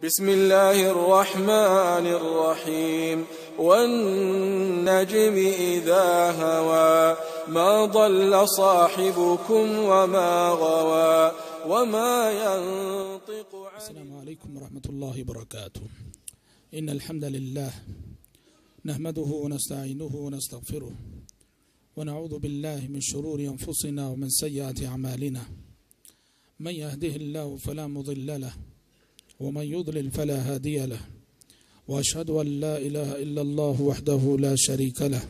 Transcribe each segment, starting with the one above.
بسم الله الرحمن الرحيم والنجم إذا هوى ما ضل صاحبكم وما غوى وما ينطق عن. السلام عليكم ورحمة الله وبركاته. إن الحمد لله نحمده ونستعينه ونستغفره ونعوذ بالله من شرور أنفسنا ومن سيئات أعمالنا. من يهده الله فلا مضل له ومن يضلل فلا هادي له وأشهد أن لا إله إلا الله وحده لا شريك له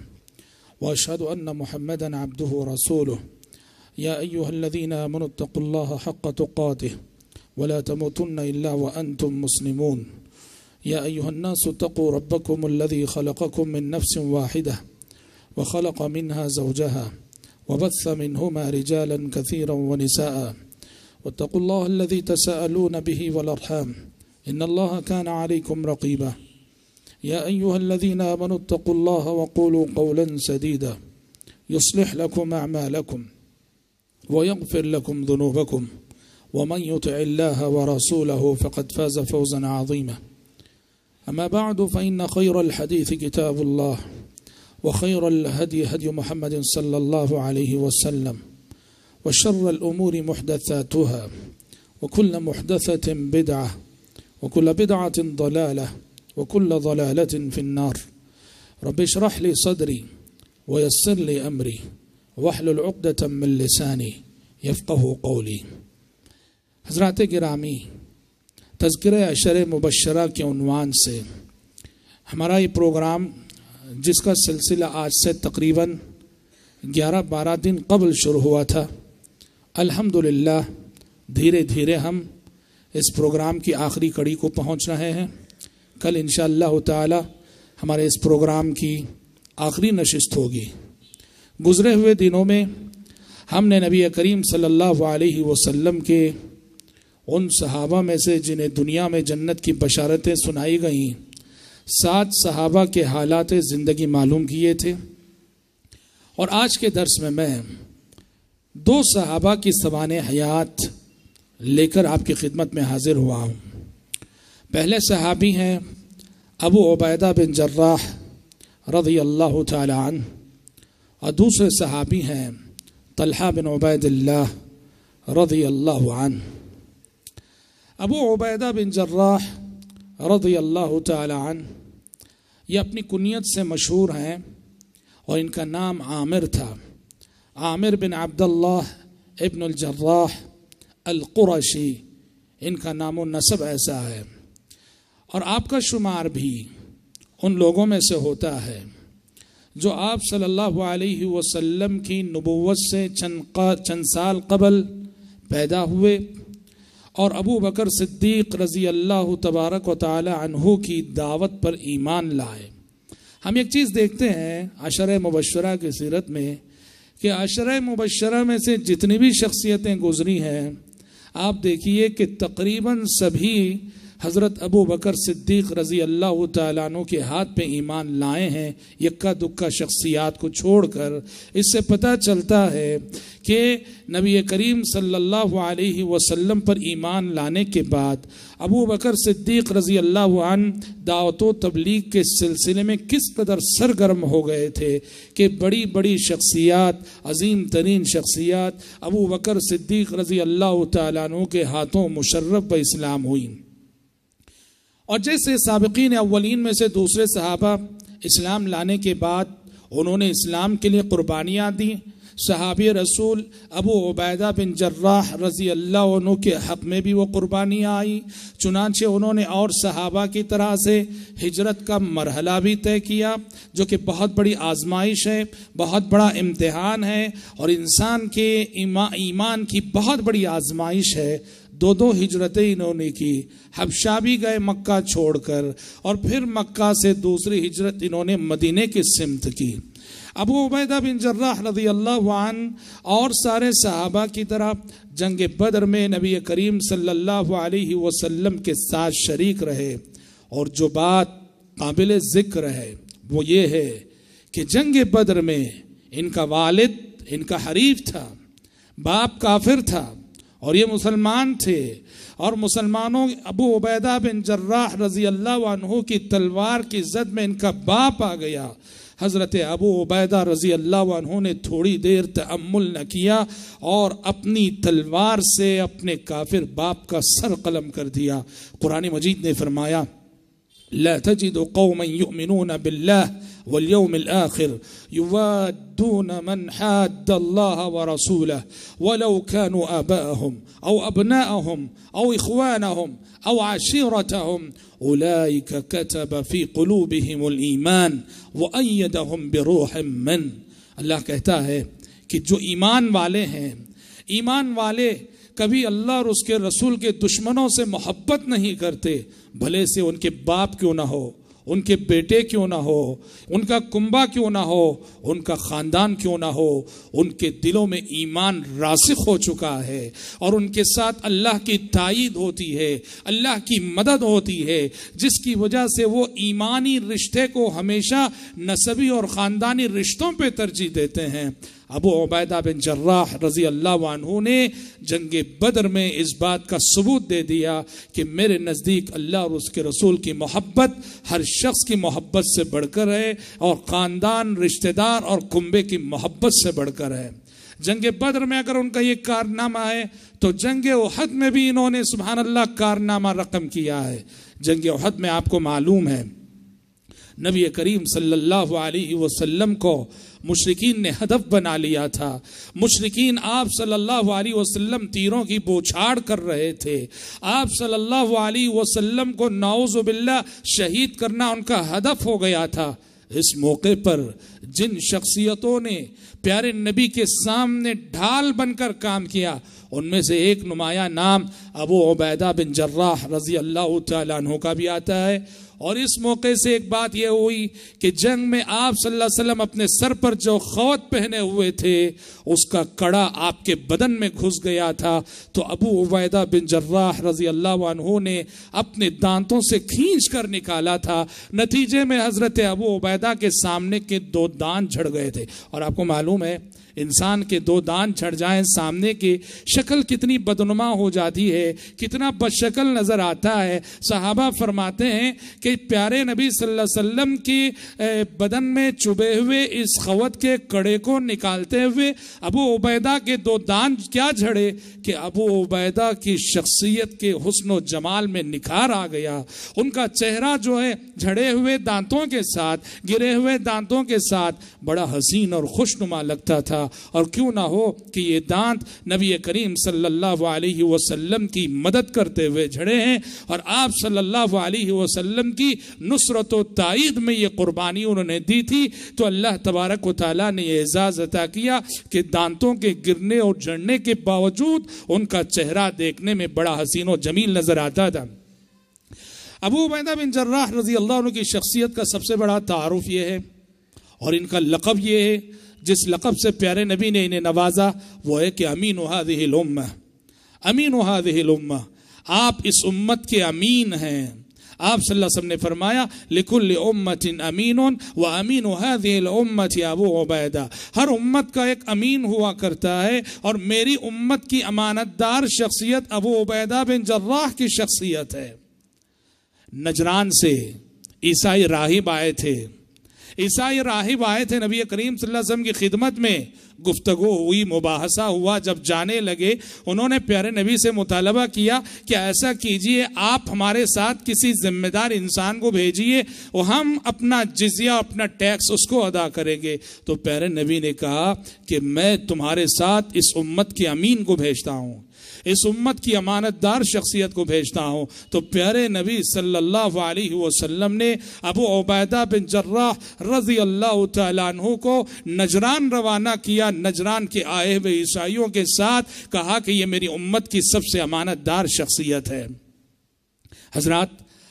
وأشهد أن محمدا عبده ورسوله. يا أيها الذين آمنوا اتقوا الله حق تقاته ولا تموتن إلا وأنتم مسلمون. يا أيها الناس اتقوا ربكم الذي خلقكم من نفس واحدة وخلق منها زوجها وبث منهما رجالا كثيرا ونساء واتقوا الله الذي تساءلون به والأرحام إن الله كان عليكم رقيبا. يا أيها الذين آمنوا اتقوا الله وقولوا قولا سديدا يصلح لكم أعمالكم ويغفر لكم ذنوبكم ومن يطع الله ورسوله فقد فاز فوزا عظيما. أما بعد فإن خير الحديث كتاب الله وخير الهدي هدي محمد صلى الله عليه وسلم وشر الأمور محدثاتها وكل محدثة بدعة وكل بدعة ضلالة وكل ضلالة في النار. رب اشرح لي صدري ويسر لي أمري واحلل عقدة من لساني يفقه قولي. حضرات گرامی، تذکرہ عشر مبشرہ کے عنوان سے ہمارا یہ پروگرام، جس کا سلسلہ آج سے تقریباً 11-12 دن قبل شروع ہوا تھا، الحمدللہ دھیرے دھیرے ہم اس پروگرام کی آخری کڑی کو پہنچ رہے ہیں. کل انشاءاللہ تعالی ہمارے اس پروگرام کی آخری نشست ہوگی. گزرے ہوئے دنوں میں ہم نے نبی کریم صلی اللہ علیہ وسلم کے ان صحابہ میں سے جنہیں دنیا میں جنت کی بشارتیں سنائی گئیں، 7 صحابہ کے حالات زندگی معلوم کیے تھے. اور آج کے درس میں 2 صحابہ کی سوانح حیات لے کر آپ کی خدمت میں حاضر ہوا ہوں. پہلے صحابی ہیں ابو عبیدہ بن جراح رضی اللہ تعالی عنہ، اور دوسرے صحابی ہیں طلحہ بن عبید اللہ رضی اللہ عنہ. ابو عبیدہ بن جراح رضی اللہ تعالی عنہ یہ اپنی کنیت سے مشہور ہیں، اور ان کا نام عامر تھا. عامر بن عبداللہ ابن الجراح القرشی ان کا نام و نسب ایسا ہے. اور آپ کا شمار بھی ان لوگوں میں سے ہوتا ہے جو آپ صلی اللہ علیہ وسلم کی نبوت سے چند سال قبل پیدا ہوئے، اور ابو بکر صدیق رضی اللہ تبارک و تعالی عنہ کی دعوت پر ایمان لائے. ہم ایک چیز دیکھتے ہیں عشرہ مبشرہ کی سیرت میں کہ عشرہ مبشرہ میں سے جتنی بھی شخصیتیں گزری ہیں، آپ دیکھیے کہ تقریباً سبھی حضرت ابو بکر صدیق رضی اللہ تعالیٰ عنہ کے ہاتھ پہ ایمان لائے ہیں، یکا دکا شخصیات کو چھوڑ کر. اس سے پتہ چلتا ہے کہ نبی کریم صلی اللہ علیہ وسلم پر ایمان لانے کے بعد ابو بکر صدیق رضی اللہ عنہ دعوت و تبلیغ کے سلسلے میں کس قدر سرگرم ہو گئے تھے کہ بڑی بڑی شخصیات، عظیم ترین شخصیات ابو بکر صدیق رضی اللہ تعالیٰ عنہ کے ہاتھوں مشرف بہ اسلام ہوئیں. اور جیسے سابقین اولین میں سے دوسرے صحابہ اسلام لانے کے بعد انہوں نے اسلام کے لیے قربانیاں دیں، صحابی رسول ابو عبیدہ بن جراح رضی اللہ عنہ کے حق میں بھی وہ قربانیاں آئیں. چنانچہ انہوں نے اور صحابہ کی طرح سے ہجرت کا مرحلہ بھی طے کیا، جو کہ بہت بڑی آزمائش ہے، بہت بڑا امتحان ہے، اور انسان کے ایمان کی بہت بڑی آزمائش ہے. 2 ہجرتیں انہوں نے کی. حبشہ بھی گئے مکہ چھوڑ کر، اور پھر مکہ سے دوسری ہجرت انہوں نے مدینے کی سمت کی. ابو عبیدہ بن جراح رضی اللہ عنہ اور سارے صحابہ کی طرح جنگ بدر میں نبی کریم صلی اللہ علیہ وسلم کے ساتھ شریک رہے. اور جو بات قابل ذکر ہے وہ یہ ہے کہ جنگ بدر میں ان کا والد ان کا حریف تھا، باپ کافر تھا، اور یہ مسلمان تھے، اور مسلمانوں ابو عبیدہ بن جراح رضی اللہ عنہ کی تلوار کی زد میں ان کا باپ آ گیا۔ حضرت ابو عبیدہ رضی اللہ عنہ نے تھوڑی دیر تأمل نہ کیا اور اپنی تلوار سے اپنے کافر باپ کا سر قلم کر دیا۔ قرآن مجید نے فرمایا لا تجد قوما يؤمنون بالله واليوم الآخر يوادون من حاد الله ورسوله ولو كانوا آباءهم أو أبناءهم أو إخوانهم أو عشيرتهم أولئك كتب في قلوبهم الإيمان وأيدهم بروح من۔ اللہ کہتا ہے کہ جو ایمان والے ہیں، ایمان والے کبھی اللہ اور اس کے رسول کے دشمنوں سے محبت نہیں کرتے، بھلے سے ان کے باپ کیوں نہ ہو، ان کے بیٹے کیوں نہ ہو، ان کا کنبہ کیوں نہ ہو، ان کا خاندان کیوں نہ ہو، ان کے دلوں میں ایمان راسخ ہو چکا ہے اور ان کے ساتھ اللہ کی تائید ہوتی ہے، اللہ کی مدد ہوتی ہے، جس کی وجہ سے وہ ایمانی رشتے کو ہمیشہ نسبی اور خاندانی رشتوں پہ ترجیح دیتے ہیں۔ ابو عبیدہ بن جراح رضی اللہ عنہ نے جنگ بدر میں اس بات کا ثبوت دے دیا کہ میرے نزدیک اللہ اور اس کے رسول کی محبت ہر شخص کی محبت سے بڑھ کر ہے اور خاندان، رشتہ دار اور کنبے کی محبت سے بڑھ کر ہے۔ جنگ بدر میں اگر ان کا یہ کارنامہ ہے تو جنگ احد میں بھی انہوں نے سبحان اللہ کارنامہ رقم کیا ہے۔ جنگ احد میں آپ کو معلوم ہے نبی کریم صلی اللہ علیہ وسلم کو مشرکین نے ہدف بنا لیا تھا۔ مشرکین آپ صلی اللہ علیہ وسلم تیروں کی بوچھاڑ کر رہے تھے۔ آپ صلی اللہ علیہ وسلم کو نعوذ باللہ شہید کرنا ان کا ہدف ہو گیا تھا۔ اس موقع پر جن شخصیتوں نے پیارے نبی کے سامنے ڈھال بن کر کام کیا، ان میں سے ایک نمایاں نام ابو عبیدہ بن جراح رضی اللہ تعالیٰ عنہ کا بھی آتا ہے۔ اور اس موقع سے ایک بات یہ ہوئی کہ جنگ میں آپ صلی اللہ علیہ وسلم اپنے سر پر جو خوات پہنے ہوئے تھے اس کا کڑا آپ کے بدن میں گھس گیا تھا، تو ابو عبیدہ بن جراح رضی اللہ عنہ نے اپنے دانتوں سے کھینچ کر نکالا تھا۔ نتیجے میں حضرت ابو عبیدہ کے سامنے کے 2 دانت جھڑ گئے تھے۔ اور آپ کو معلوم ہے انسان کے 2 دانت جھڑ جائیں سامنے کی شکل کتنی بدنما ہو جاتی ہے، کتنا بدشکل نظر آتا ہے۔ صحابہ فرماتے ہیں کہ پیارے نبی صلی اللہ علیہ وسلم کی بدن میں چبھے ہوئے اس خوات کے کڑے کو نکالتے ہوئے ابو عبیدہ کے 2 دانت کیا جھڑے کہ ابو عبیدہ کی شخصیت کے حسن و جمال میں نکھار آ گیا۔ ان کا چہرہ جو ہے جھڑے ہوئے دانتوں کے ساتھ، گرے ہوئے دانتوں کے ساتھ بڑا حسین اور خوشنما لگتا تھا۔ اور کیوں نہ ہو کہ یہ دانت نبی کریم صلی اللہ علیہ وسلم کی مدد کرتے ہوئے جھڑے ہیں اور آپ صلی اللہ علیہ وسلم کی نصرت و تائید میں یہ قربانی انہوں نے دی تھی، تو اللہ تبارک و تعالیٰ نے یہ اعزاز عطا کیا کہ دانتوں کے گرنے اور جھڑنے کے باوجود ان کا چہرہ دیکھنے میں بڑا حسین و جمیل نظر آتا تھا۔ ابو عبیدہ بن جراح رضی اللہ عنہ کی شخصیت کا سب سے بڑا تعارف یہ ہے اور ان کا لقب یہ ہے جس لقب سے پیارے نبی نے انہیں نوازا، وہ ہے کہ امین هذه الامہ، امین هذه الامہ، آپ اس امت کے امین ہیں۔ آپ صلی اللہ علیہ وسلم نے فرمایا لِكُلِّ أُمَّةٍ أَمِينٌ وَأَمِينُ هَذِهِ الْأُمَّةِ أَبُو عُبَیدہ، ہر امت کا ایک امین ہوا کرتا ہے اور میری امت کی امانت دار شخصیت ابو عبیدہ بن جراح کی شخصیت ہے۔ نجران سے عیسائی راہب آئے تھے، عیسائی راہب آئے تھے، نبی کریم صلی اللہ علیہ وسلم کی خدمت میں گفتگو ہوئی، مباحثہ ہوا۔ جب جانے لگے انہوں نے پیارے نبی سے مطالبہ کیا کہ ایسا کیجئے آپ ہمارے ساتھ کسی ذمہ دار انسان کو بھیجئے اور ہم اپنا جزیہ، اپنا ٹیکس اس کو ادا کریں گے۔ تو پیارے نبی نے کہا کہ میں تمہارے ساتھ اس امت کے امین کو بھیجتا ہوں، اس امت کی امانت دار شخصیت کو بھیجتا ہوں۔ تو پیارے نبی صلی اللہ علیہ وسلم نے ابو عبیدہ بن جراح رضی اللہ تعالیٰ عنہ کو نجران روانہ کیا۔ نجران کے آئے ہوئے عیسائیوں کے ساتھ کہا کہ یہ میری امت کی سب سے امانت دار شخصیت ہے۔ حضرات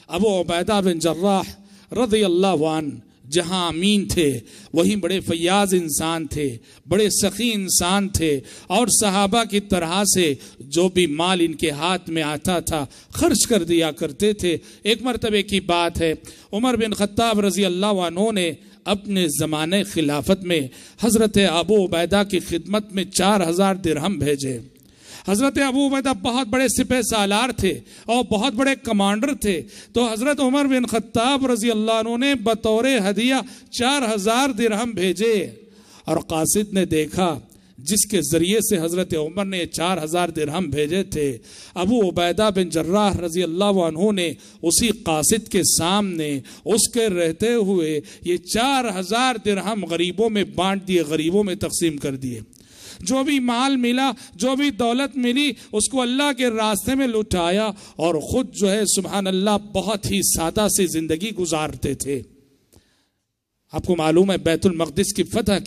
ابو عبیدہ بن جراح رضی اللہ عنہ جہاں امین تھے وہیں بڑے فیاض انسان تھے، بڑے سخی انسان تھے، اور صحابہ کی طرح سے جو بھی مال ان کے ہاتھ میں آتا تھا خرچ کر دیا کرتے تھے۔ ایک مرتبہ کی بات ہے، عمر بن خطاب رضی اللہ عنہ نے اپنے زمانے خلافت میں حضرت ابو عبیدہ کی خدمت میں 4000 درہم بھیجے۔ حضرت ابو عبیدہ بہت بڑے سپہ سالار تھے اور بہت بڑے کمانڈر تھے، تو حضرت عمر بن خطاب رضی اللہ عنہ نے بطور ہدیہ 4000 درہم بھیجے، اور قاصد نے دیکھا جس کے ذریعے سے حضرت عمر نے 4000 درہم بھیجے تھے، ابو عبیدہ بن جراح رضی اللہ عنہ نے اسی قاصد کے سامنے اس کے رہتے ہوئے یہ 4000 درہم غریبوں میں بانٹ دیے، غریبوں میں تقسیم کر دیے۔ جو بھی مال ملا، جو بھی دولت ملی، اس کو اللہ کے راستے میں لٹایا، اور خود جو ہے سبحان اللہ بہت ہی سادہ سی زندگی گزارتے تھے۔ آپ کو معلوم ہے بیت المقدس کی فتح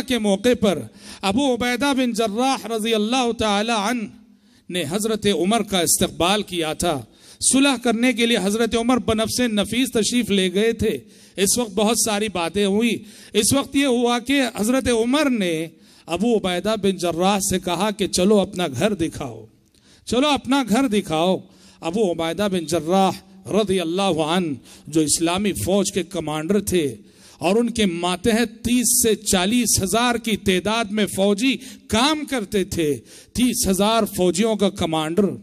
کے موقع پر ابو عبیدہ بن جراح رضی اللہ تعالی عنہ نے حضرت عمر کا استقبال کیا تھا۔ صلح کرنے کے لیے حضرت عمر بنفس نفیس تشریف لے گئے تھے۔ اس وقت بہت ساری باتیں ہوئی۔ اس وقت یہ ہوا کہ حضرت عمر نے ابو عبیدہ بن جراح سے کہا کہ چلو اپنا گھر دکھاؤ۔ ابو عبیدہ بن جراح رضی اللہ عنہ جو اسلامی فوج کے کمانڈر تھے، اور ان کے ماتحت 30 سے 40 ہزار کی تعداد میں فوجی کام کرتے تھے۔ 30,000 فوجیوں کا کمانڈر،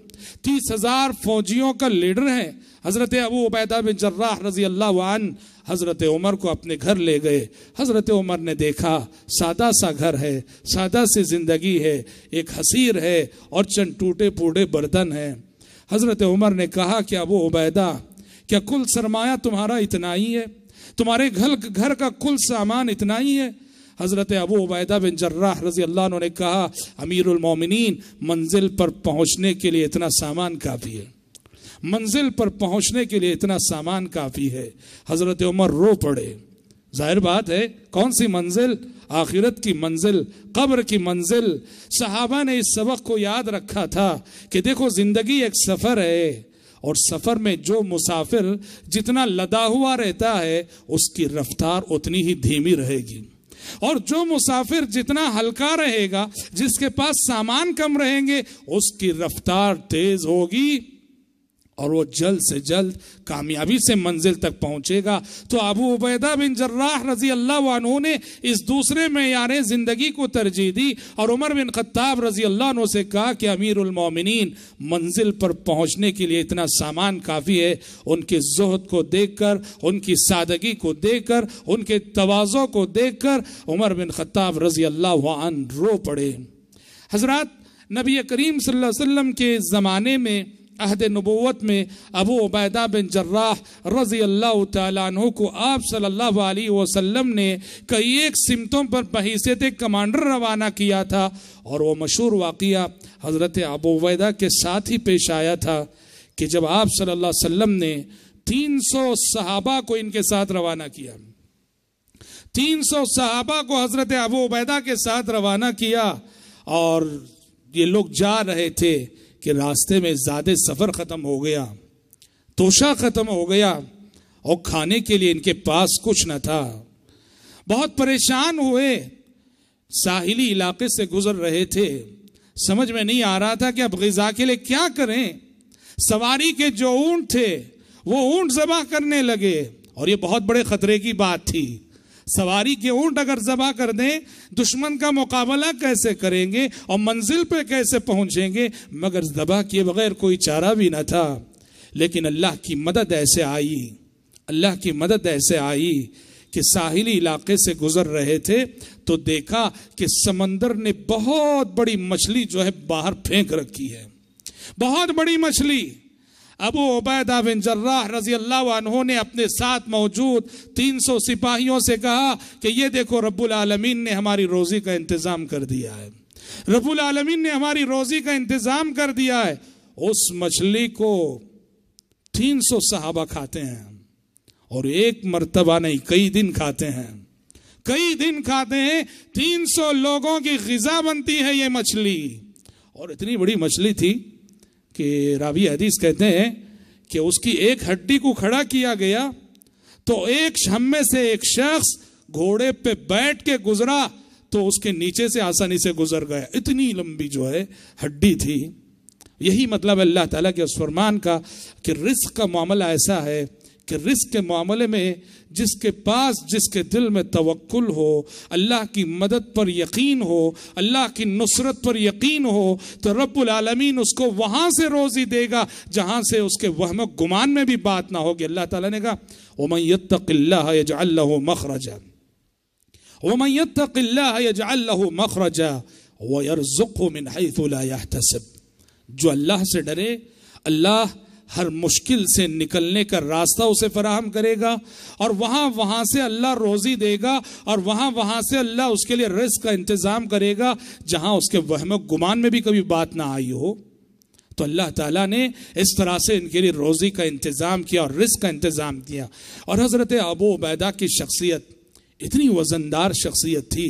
30,000 فوجیوں کا لیڈر ہے حضرت ابو عبیدہ بن جراح رضی اللہ عنہ۔ حضرت عمر کو اپنے گھر لے گئے۔ حضرت عمر نے دیکھا سادہ سا گھر ہے، سادہ سی زندگی ہے، ایک حصیر ہے اور چند ٹوٹے پھوٹے برتن ہیں۔ حضرت عمر نے کہا کہ ابو عبیدہ، کیا کل سرمایہ تمہارا اتنا ہی ہے؟ تمہارے گھر کا کل سامان اتنا ہی ہے؟ حضرت ابو عبیدہ بن جراح رضی اللہ عنہ نے کہا امیر المومنین، منزل پر پہنچنے کے لیے اتنا سامان کافی ہے، منزل پر پہنچنے کے لیے اتنا سامان کافی ہے۔ حضرت عمر رو پڑے۔ ظاہر بات ہے کون سی منزل؟ آخرت کی منزل، قبر کی منزل۔ صحابہ نے اس سبق کو یاد رکھا تھا کہ دیکھو زندگی ایک سفر ہے، اور سفر میں جو مسافر جتنا لدا ہوا رہتا ہے اس کی رفتار اتنی ہی دھیمی رہے گی، اور جو مسافر جتنا ہلکا رہے گا، جس کے پاس سامان کم رہیں گے، اس کی رفتار تیز ہوگی اور وہ جلد سے جلد کامیابی سے منزل تک پہنچے گا۔ تو ابو عبیدہ بن جراح رضی اللہ عنہ نے اس دوسرے معیار زندگی کو ترجیح دی، اور عمر بن خطاب رضی اللہ عنہ سے کہا کہ امیر المومنین، منزل پر پہنچنے کے لیے اتنا سامان کافی ہے۔ ان کے زہد کو دیکھ کر، ان کی سادگی کو دیکھ کر، ان کے تواضع کو دیکھ کر عمر بن خطاب رضی اللہ عنہ رو پڑے۔ حضرات، نبی کریم صلی اللہ علیہ وسلم کے زمانے میں، عہد نبوت میں، ابو عبیدہ بن جراح رضی اللہ تعالیٰ عنہ کو آپ صلی اللہ علیہ وسلم نے کئی ایک سمتوں پر بحیثیت کمانڈر روانہ کیا تھا، اور وہ مشہور واقعہ حضرت ابو عبیدہ کے ساتھ ہی پیش آیا تھا کہ جب آپ صلی اللہ علیہ وسلم نے 300 صحابہ کو ان کے ساتھ روانہ کیا، 300 صحابہ کو حضرت ابو عبیدہ کے ساتھ روانہ کیا، اور یہ لوگ جا رہے تھے کہ راستے میں زیادہ سفر ختم ہو گیا، توشہ ختم ہو گیا، اور کھانے کے لیے ان کے پاس کچھ نہ تھا۔ بہت پریشان ہوئے، ساحلی علاقے سے گزر رہے تھے، سمجھ میں نہیں آ رہا تھا کہ اب غذا کے لیے کیا کریں۔ سواری کے جو اونٹ تھے وہ اونٹ ذبح کرنے لگے، اور یہ بہت بڑے خطرے کی بات تھی۔ سواری کے اونٹ اگر ذبح کر دیں، دشمن کا مقابلہ کیسے کریں گے اور منزل پہ کیسے پہنچیں گے؟ مگر ذبح کیے بغیر کوئی چارہ بھی نہ تھا۔ لیکن اللہ کی مدد ایسے آئی کہ ساحلی علاقے سے گزر رہے تھے تو دیکھا کہ سمندر نے بہت بڑی مچھلی جو ہے باہر پھینک رکھی ہے، بہت بڑی مچھلی۔ ابو عبیدہ بن جراح رضی اللہ عنہ نے اپنے ساتھ موجود 300 سپاہیوں سے کہا کہ یہ دیکھو رب العالمین نے ہماری روزی کا انتظام کر دیا ہے، رب العالمین نے ہماری روزی کا انتظام کر دیا ہے۔ اس مچھلی کو 300 صحابہ کھاتے ہیں، اور ایک مرتبہ نہیں، کئی دن کھاتے ہیں، 300 لوگوں کی غذا بنتی ہے یہ مچھلی۔ اور اتنی بڑی مچھلی تھی کہ راوی حدیث کہتے ہیں کہ اس کی ایک ہڈی کو کھڑا کیا گیا تو ہم میں سے ایک شخص گھوڑے پہ بیٹھ کے گزرا تو اس کے نیچے سے آسانی سے گزر گیا، اتنی لمبی جو ہے ہڈی تھی۔ یہی مطلب اللہ تعالیٰ کے اس فرمان کا کہ رزق کا معاملہ ایسا ہے کہ رزق کے معاملے میں جس کے پاس، جس کے دل میں توکل ہو، اللہ کی مدد پر یقین ہو، اللہ کی نصرت پر یقین ہو، تو رب العالمین اس کو وہاں سے روزی دے گا جہاں سے اس کے وہم و گمان میں بھی بات نہ ہوگی۔ اللہ تعالیٰ نے کہا وَمَن يَتَّقِ اللَّهَ يَجْعَلْ لَهُ مَخْرَجًا وَمَن يَتَّقِ اللَّهَ يَجْعَلْ لَهُ مَخْرَجًا وَيَرْزُقْهُ مِنْ حَيْثُ لَا يَحْتَسِبُ۔ جو اللہ سے ڈرے، اللہ ہر مشکل سے نکلنے کا راستہ اسے فراہم کرے گا، اور وہاں سے اللہ روزی دے گا، اور وہاں سے اللہ اس کے لیے رزق کا انتظام کرے گا جہاں اس کے وہم و گمان میں بھی کبھی بات نہ آئی ہو۔ تو اللہ تعالیٰ نے اس طرح سے ان کے لیے روزی کا انتظام کیا اور رزق کا انتظام کیا۔ اور حضرت ابو عبیدہ کی شخصیت اتنی وزندار شخصیت تھی،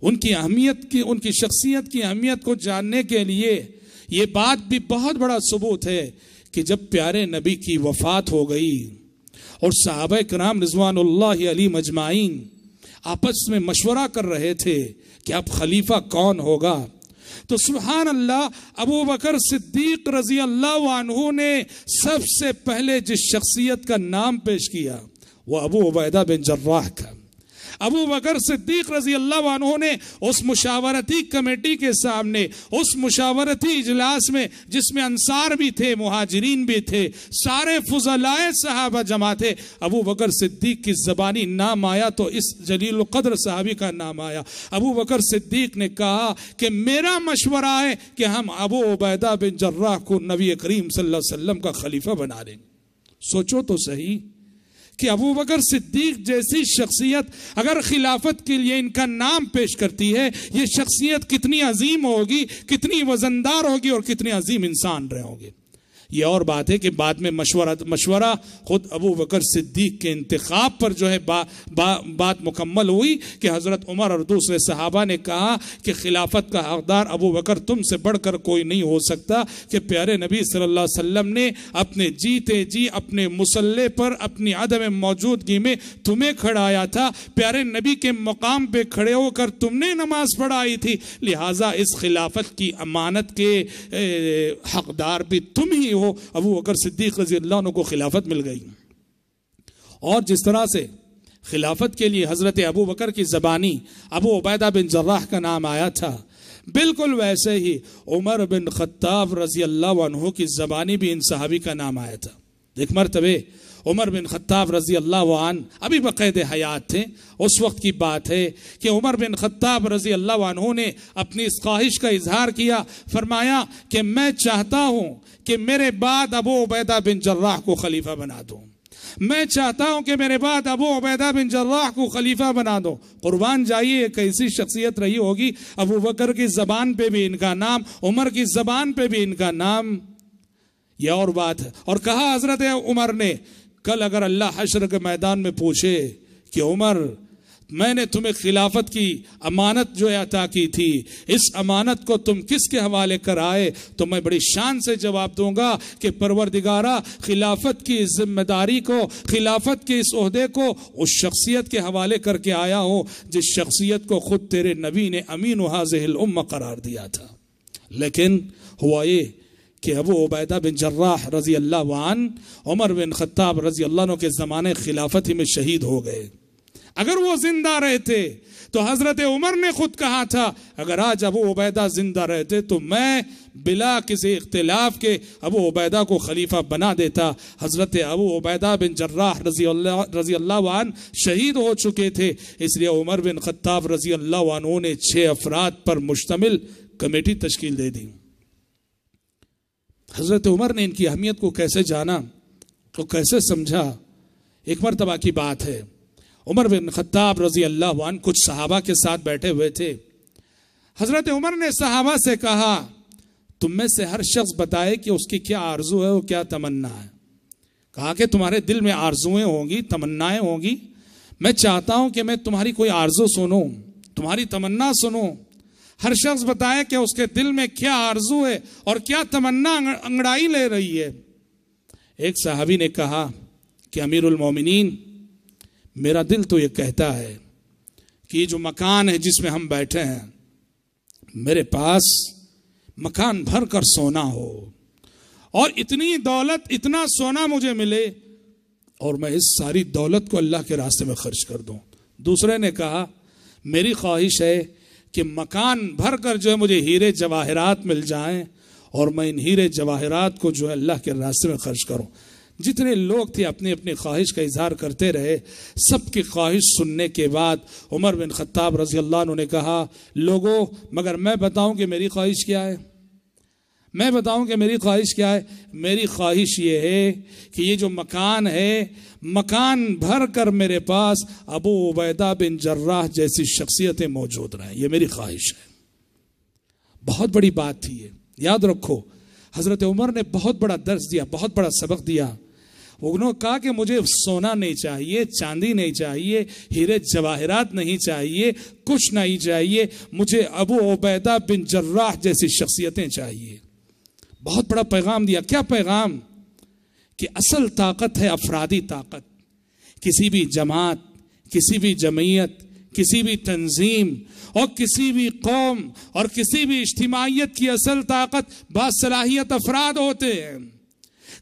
ان کی شخصیت کی اہمیت کو جاننے کے لیے یہ بات بھی بہت بڑا ثبوت ہے کہ جب پیارے نبی کی وفات ہو گئی اور صحابہ کرام رضوان اللہ علیہم اجمعین آپس میں مشورہ کر رہے تھے کہ اب خلیفہ کون ہوگا، تو سبحان اللہ ابو بکر صدیق رضی اللہ عنہ نے سب سے پہلے جس شخصیت کا نام پیش کیا وہ ابو عبیدہ بن جراح کا۔ ابو بکر صدیق رضی اللہ عنہ نے اس مشاورتی کمیٹی کے سامنے، اس مشاورتی اجلاس میں جس میں انصار بھی تھے، مہاجرین بھی تھے، سارے فضلائے صحابہ جمع تھے، ابو بکر صدیق کی زبانی نام آیا تو اس جلیل القدر صحابی کا نام آیا۔ ابو بکر صدیق نے کہا کہ میرا مشورہ ہے کہ ہم ابو عبیدہ بن جراح کو نبی کریم صلی اللہ علیہ وسلم کا خلیفہ بنا لیں۔ سوچو تو صحیح کہ ابو بکر صدیق جیسی شخصیت اگر خلافت کے لیے ان کا نام پیش کرتی ہے، یہ شخصیت کتنی عظیم ہوگی، کتنی وزندار ہوگی اور کتنی عظیم انسان رہے ہوں گے۔ یہ اور بات ہے کہ بعد میں مشورہ خود ابو بکر صدیق کے انتخاب پر جو ہے بات مکمل ہوئی کہ حضرت عمر اور دوسرے صحابہ نے کہا کہ خلافت کا حقدار ابو بکر تم سے بڑھ کر کوئی نہیں ہو سکتا، کہ پیارے نبی صلی اللہ علیہ وسلم نے اپنے جیتے جی اپنے مسلح پر اپنی عدم موجودگی میں تمہیں کھڑایا تھا، پیارے نبی کے مقام پہ کھڑے ہو کر تم نے نماز پڑھائی تھی، لہٰذا اس خلافت کی امانت کے حقدار بھی تم ہی ہو۔ ابو بکر صدیق رضی اللہ عنہ کو خلافت مل گئی۔ اور جس طرح سے خلافت کے لیے حضرت ابو بکر کی زبانی ابو عبیدہ بن جراح کا نام آیا تھا، بالکل ویسے ہی عمر بن خطاب رضی اللہ عنہ کی زبانی بھی ان صحابی کا نام آیا تھا۔ ایک مرتبہ عمر بن خطاب رضی اللہ عنہ ابھی بقید حیات تھے، اس وقت کی بات ہے کہ عمر بن خطاب رضی اللہ عنہ نے اپنی اس خواہش کا اظہار کیا، فرمایا کہ میں چاہتا ہوں کہ میرے بعد ابو عبیدہ بن جراح کو خلیفہ بنا دوں، میں چاہتا ہوں کہ میرے بعد ابو عبیدہ بن جراح کو خلیفہ بنا دو۔ قربان جائیے ایک ایسی شخصیت رہی ہوگی، ابو بکر کی زبان پہ بھی ان کا نام، عمر کی زبان پہ بھی ان کا نام، یہ اور بات ہے۔ اور کہا حضرت عمر نے کل اگر اللہ حشر کے میدان میں پوچھے کہ عمر میں نے تمہیں خلافت کی امانت جو عطا کی تھی، اس امانت کو تم کس کے حوالے کر آئے، تو میں بڑی شان سے جواب دوں گا کہ پروردگارہ خلافت کی ذمہ داری کو، خلافت کے اس عہدے کو اس شخصیت کے حوالے کر کے آیا ہوں جس شخصیت کو خود تیرے نبی نے امین هذه الامہ قرار دیا تھا۔ لیکن ہوا یہ کہ ابو عبیدہ بن جراح رضی اللہ عنہ عمر بن خطاب رضی اللہ عنہ کے زمانے خلافت ہی میں شہید ہو گئے۔ اگر وہ زندہ رہتے تو حضرت عمر نے خود کہا تھا اگر آج ابو عبیدہ زندہ رہتے تو میں بلا کسی اختلاف کے ابو عبیدہ کو خلیفہ بنا دیتا۔ حضرت ابو عبیدہ بن جراح رضی اللہ عنہ شہید ہو چکے تھے، اس لیے عمر بن خطاب رضی اللہ عنہ نے 6 افراد پر مشتمل کمیٹی تشکیل دے دی۔ حضرت عمر نے ان کی اہمیت کو کیسے جانا تو کیسے سمجھا؟ ایک مرتبہ کی بات ہے، عمر بن خطاب رضی اللہ عنہ کچھ صحابہ کے ساتھ بیٹھے ہوئے تھے۔ حضرت عمر نے صحابہ سے کہا تم میں سے ہر شخص بتائے کہ اس کی کیا آرزو ہے اور کیا تمنا ہے۔ کہا کہ تمہارے دل میں آرزویں ہوں گی، تمنائیں ہوں گی، میں چاہتا ہوں کہ میں تمہاری کوئی آرزو سنوں، تمہاری تمنا سنوں۔ ہر شخص بتائے کہ اس کے دل میں کیا آرزو ہے اور کیا تمنا انگڑائی لے رہی ہے۔ ایک صحابی نے کہا کہ امیر المومنین میرا دل تو یہ کہتا ہے کہ یہ جو مکان ہے جس میں ہم بیٹھے ہیں میرے پاس مکان بھر کر سونا ہو اور اتنی دولت اتنا سونا مجھے ملے اور میں اس ساری دولت کو اللہ کے راستے میں خرچ کر دوں۔ دوسرے نے کہا میری خواہش ہے کہ مکان بھر کر جو ہے مجھے ہیرے جواہرات مل جائیں اور میں ان ہیرے جواہرات کو جو ہے اللہ کے راستے میں خرچ کروں۔ جتنے لوگ تھے اپنی اپنی خواہش کا اظہار کرتے رہے۔ سب کی خواہش سننے کے بعد عمر بن خطاب رضی اللہ عنہ نے کہا لوگوں مگر میں بتاؤں کہ میری خواہش کیا ہے؟ میں بتاؤں کہ میری خواہش کیا ہے؟ میری خواہش یہ ہے کہ یہ جو مکان ہے، مکان بھر کر میرے پاس ابو عبیدہ بن جراح جیسی شخصیتیں موجود رہیں، یہ میری خواہش ہے۔ بہت بڑی بات تھی یہ، یاد رکھو حضرت عمر نے بہت بڑا درس دیا، بہت بڑا سبق دیا۔ انہوں نے کہا کہ مجھے سونا نہیں چاہیے، چاندی نہیں چاہیے، ہیرے جواہرات نہیں چاہیے، کچھ نہیں چاہیے، مجھے ابو عبیدہ بن جراح جیسی شخصیتیں چاہیے۔ بہت بڑا پیغام دیا۔ کیا پیغام؟ کہ اصل طاقت ہے افرادی طاقت۔ کسی بھی جماعت، کسی بھی جمعیت، کسی بھی تنظیم اور کسی بھی قوم اور کسی بھی اجتماعیت کی اصل طاقت باصلاحیت افراد ہوتے ہیں۔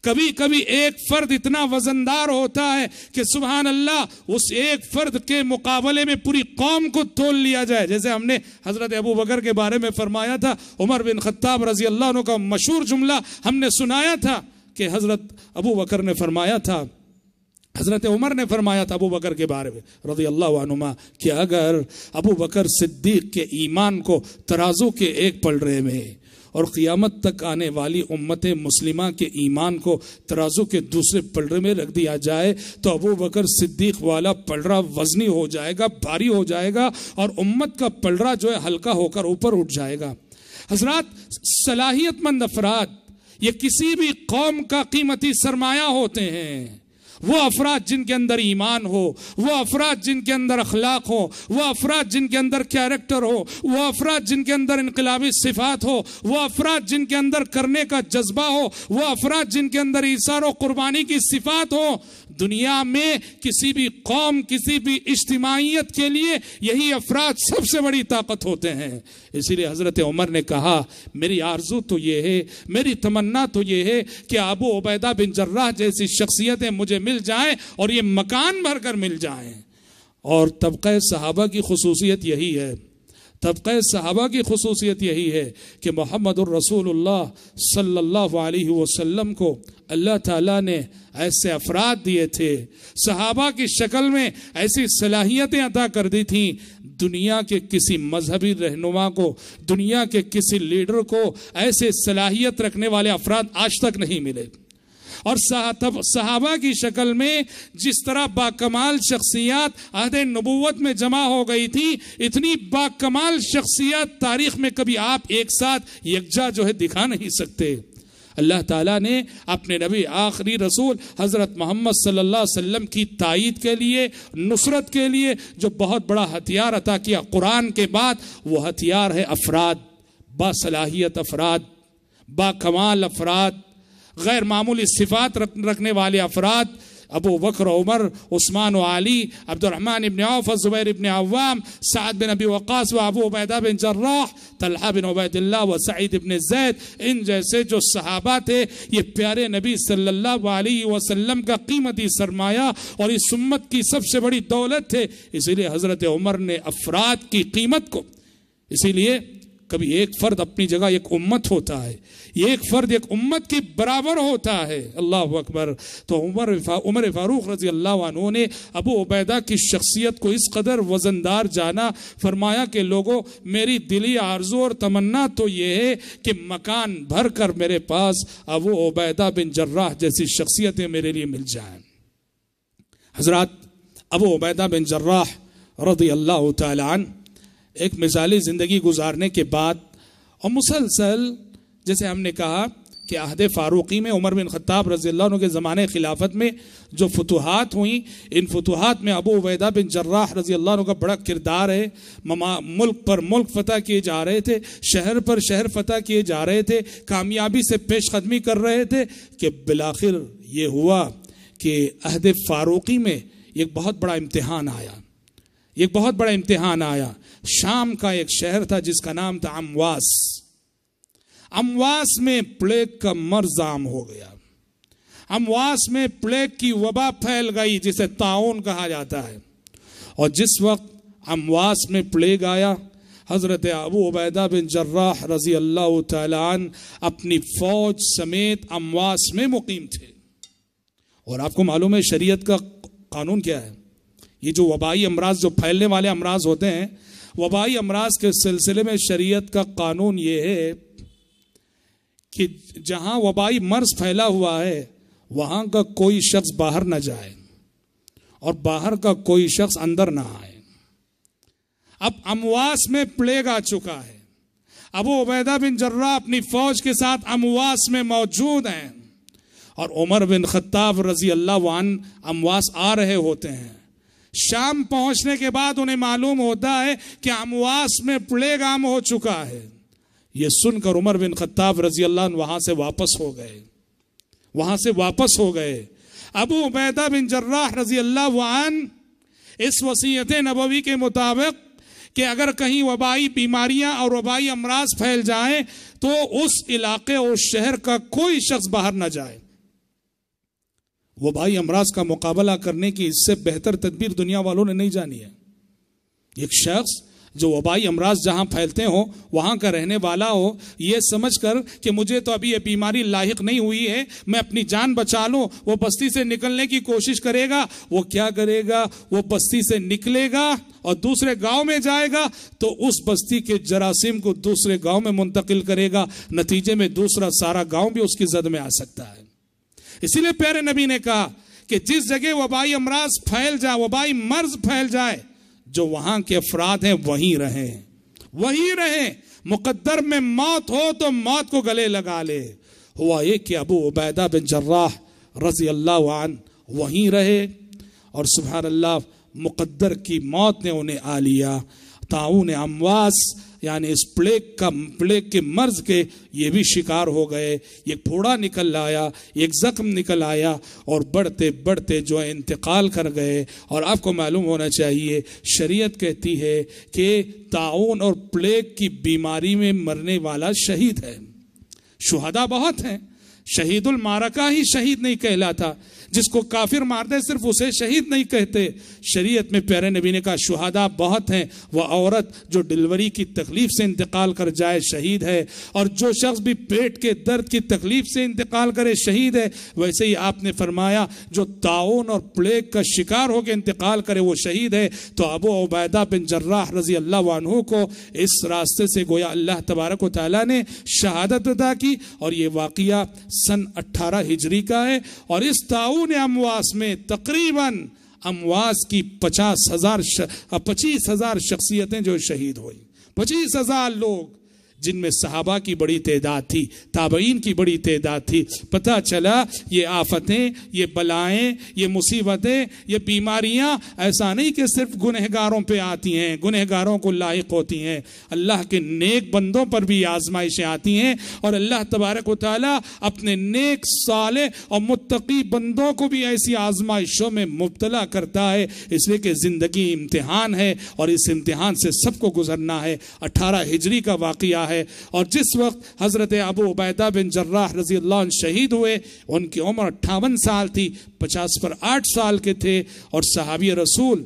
کبھی کبھی ایک فرد اتنا وزندار ہوتا ہے کہ سبحان اللہ اس ایک فرد کے مقابلے میں پوری قوم کو تول لیا جائے، جیسے ہم نے حضرت ابو بکر کے بارے میں فرمایا تھا۔ عمر بن خطاب رضی اللہ عنہ کا مشہور جملہ ہم نے سنایا تھا کہ حضرت ابو بکر نے فرمایا تھا، حضرت عمر نے فرمایا تھا ابو بکر کے بارے میں رضی اللہ عنہما کہ اگر ابو بکر صدیق کے ایمان کو ترازو کے ایک پلڑے میں اور قیامت تک آنے والی امت مسلمہ کے ایمان کو ترازو کے دوسرے پلڑے میں رکھ دیا جائے تو ابو بکر صدیق والا پلڑا وزنی ہو جائے گا، بھاری ہو جائے گا، اور امت کا پلڑا جو ہے ہلکا ہو کر اوپر اٹھ جائے گا۔ حضرات صلاحیت مند افراد یہ کسی بھی قوم کا قیمتی سرمایہ ہوتے ہیں۔ وہ افراد جن کے اندر ایمان ہو، وہ افراد جن کے اندر اخلاق ہو، وہ افراد جن کے اندر کیریکٹر ہو، وہ افراد جن کے اندر انقلابی صفات ہو، وہ افراد جن کے اندر کرنے کا جذبہ ہو، وہ افراد جن کے اندر ایثار و قربانی کی صفات ہو، دنیا میں کسی بھی قوم، کسی بھی اجتماعیت کے لیے یہی افراد سب سے بڑی طاقت ہوتے ہیں۔ اسی لیے حضرت عمر نے کہا میری آرزو تو یہ ہے، میری تمنا تو یہ ہے کہ ابو عبیدہ بن جراح جیسی شخصیتیں مجھے مل جائیں اور یہ مکان بھر کر مل جائیں۔ اور طبقہ صحابہ کی خصوصیت یہی ہے، طبقہ صحابہ کی خصوصیت یہی ہے کہ محمد الرسول اللہ صلی اللہ علیہ وسلم کو اللہ تعالیٰ نے ایسے افراد دیے تھے، صحابہ کی شکل میں ایسی صلاحیتیں عطا کر دی تھیں، دنیا کے کسی مذہبی رہنما کو، دنیا کے کسی لیڈر کو ایسے صلاحیت رکھنے والے افراد آج تک نہیں ملے۔ اور صحابہ کی شکل میں جس طرح باکمال شخصیات عہد نبوت میں جمع ہو گئی تھی، اتنی باکمال شخصیات تاریخ میں کبھی آپ ایک ساتھ یکجا جو ہے دکھا نہیں سکتے۔ اللہ تعالیٰ نے اپنے نبی آخری رسول حضرت محمد صلی اللہ علیہ وسلم کی تائید کے لیے، نصرت کے لیے جو بہت بڑا ہتھیار عطا کیا قرآن کے بعد، وہ ہتھیار ہے افراد، باصلاحیت افراد، باکمال افراد، غیر معمولی صفات رکھنے والے افراد۔ ابو بکر، عمر، عثمان و علی، عبد الرحمن ابن عوف، زبیر ابن عوام، سعد بن ابی وقاص و ابو عبیدہ بن جراح، طلحہ بن عبید اللہ و سعید ابن زید، ان جیسے جو صحابہ تھے یہ پیارے نبی صلی اللہ علیہ وسلم کا قیمتی سرمایہ اور اس امت کی سب سے بڑی دولت تھے۔ اسی لیے حضرت عمر نے افراد کی قیمت کو، اسی لیے کبھی ایک فرد اپنی جگہ ایک امت ہوتا ہے، یہ ایک فرد ایک امت کے برابر ہوتا ہے۔ اللہ اکبر۔ تو عمر فاروق رضی اللہ عنہ نے ابو عبیدہ کی شخصیت کو اس قدر وزندار جانا، فرمایا کہ لوگوں میری دلی آرزو اور تمنا تو یہ ہے کہ مکان بھر کر میرے پاس ابو عبیدہ بن جراح جیسی شخصیتیں میرے لیے مل جائیں۔ حضرات ابو عبیدہ بن جراح رضی اللہ تعالی عنہ ایک مثالی زندگی گزارنے کے بعد اور مسلسل، جیسے ہم نے کہا کہ عہد فاروقی میں عمر بن خطاب رضی اللہ عنہ کے زمانے خلافت میں جو فتوحات ہوئیں، ان فتوحات میں ابو عبیدہ بن جراح رضی اللہ عنہ کا بڑا کردار ہے۔ ملک پر ملک فتح کیے جا رہے تھے، شہر پر شہر فتح کیے جا رہے تھے، کامیابی سے پیش قدمی کر رہے تھے کہ بالآخر یہ ہوا کہ عہد فاروقی میں ایک بہت بڑا امتحان آیا، ایک بہت بڑا امتحان آیا۔ شام کا ایک شہر تھا جس کا نام تھا امواس۔ امواس میں پلیگ کا مرض عام ہو گیا۔ امواس میں پلیگ کی وبا پھیل گئی جسے طاعون کہا جاتا ہے، اور جس وقت امواس میں پلیگ آیا حضرت ابو عبیدہ بن جراح رضی اللہ تعالیٰ عنہ اپنی فوج سمیت امواس میں مقیم تھے۔ اور آپ کو معلوم ہے شریعت کا قانون کیا ہے؟ یہ جو وبائی امراض، جو پھیلنے والے امراض ہوتے ہیں، وبائی امراض کے سلسلے میں شریعت کا قانون یہ ہے کہ جہاں وبائی مرض پھیلا ہوا ہے وہاں کا کوئی شخص باہر نہ جائے اور باہر کا کوئی شخص اندر نہ آئے۔ اب امواس میں پلیگ آ چکا ہے، ابو عبیدہ بن جراح اپنی فوج کے ساتھ امواس میں موجود ہیں، اور عمر بن خطاب رضی اللہ عنہ امواس آ رہے ہوتے ہیں۔ شام پہنچنے کے بعد انہیں معلوم ہوتا ہے کہ امواس میں پلیگ عام ہو چکا ہے۔ یہ سن کر عمر بن خطاب رضی اللہ عنہ وہاں سے واپس ہو گئے۔ ابو عبیدہ بن جراح رضی اللہ عنہ اس وصیت نبوی کے مطابق کہ اگر کہیں وبائی بیماریاں اور وبائی امراض پھیل جائیں تو اس علاقے اور شہر کا کوئی شخص باہر نہ جائے۔ وبائی امراض کا مقابلہ کرنے کی اس سے بہتر تدبیر دنیا والوں نے نہیں جانی ہے۔ ایک شخص جو وبائی امراض جہاں پھیلتے ہوں وہاں کا رہنے والا ہو، یہ سمجھ کر کہ مجھے تو ابھی یہ بیماری لاحق نہیں ہوئی ہے، میں اپنی جان بچا لوں، وہ بستی سے نکلنے کی کوشش کرے گا۔ وہ کیا کرے گا؟ وہ بستی سے نکلے گا اور دوسرے گاؤں میں جائے گا تو اس بستی کے جراثیم کو دوسرے گاؤں میں منتقل کرے گا، نتیجے میں دوسرا سارا گاؤں بھی اس کی زد میں آ سکتا ہے۔ اسی لیے پیارے نبی نے کہا کہ جس جگہ وبائی امراض پھیل جائے، وبائی مرض پھیل جائے، جو وہاں کے افراد ہیں وہیں رہیں۔ مقدر میں موت ہو تو موت کو گلے لگا لے۔ ہوا یہ کہ ابو عبیدہ بن جراح رضی اللہ عنہ وہیں رہے، اور سبحان اللہ مقدر کی موت نے انہیں آ لیا۔ طاعون امواس یعنی اس پلیگ کے مرض کے یہ بھی شکار ہو گئے۔ ایک پھوڑا نکل آیا، ایک زخم نکل آیا، اور بڑھتے بڑھتے جو ہے انتقال کر گئے۔ اور آپ کو معلوم ہونا چاہیے شریعت کہتی ہے کہ طاعون اور پلیگ کی بیماری میں مرنے والا شہید ہے۔ شہداء بہت ہیں، شہید المعرکہ ہی شہید نہیں کہلاتا، جس کو کافر مارتے صرف اسے شہید نہیں کہتے۔ شریعت میں پیارے نبی نے کہا شہداء بہت ہیں، وہ عورت جو ڈلیوری کی تکلیف سے انتقال کر جائے شہید ہے، اور جو شخص بھی پیٹ کے درد کی تکلیف سے انتقال کرے شہید ہے۔ ویسے ہی آپ نے فرمایا جو طاعون اور پلیگ کا شکار ہو کے انتقال کرے وہ شہید ہے۔ تو ابو عبیدہ بن جراح رضی اللہ عنہ کو اس راستے سے گویا اللہ تبارک و تعالیٰ نے شہادت عطا کی، اور یہ واقعہ سن 18 ہجری کا ہے۔ اور اس طاعون امواس میں تقریباً امواس کی 25,000 شخصیتیں جو شہید ہوئی، 25,000 لوگ، جن میں صحابہ کی بڑی تعداد تھی، تابعین کی بڑی تعداد تھی۔ پتہ چلا یہ آفتیں، یہ بلائیں، یہ مصیبتیں، یہ بیماریاں ایسا نہیں کہ صرف گنہگاروں پہ آتی ہیں، گنہگاروں کو لاحق ہوتی ہیں، اللہ کے نیک بندوں پر بھی آزمائشیں آتی ہیں، اور اللہ تبارک و تعالیٰ اپنے نیک صالح اور متقی بندوں کو بھی ایسی آزمائشوں میں مبتلا کرتا ہے، اس لیے کہ زندگی امتحان ہے اور اس امتحان سے سب کو گزرنا ہے۔ 18 ہجری کا واقعہ ہے، اور جس وقت حضرت ابو عبیدہ بن جراح رضی اللہ عنہ شہید ہوئے ان کی عمر 58 سال تھی، 50 پر 8 سال کے تھے۔ اور صحابی رسول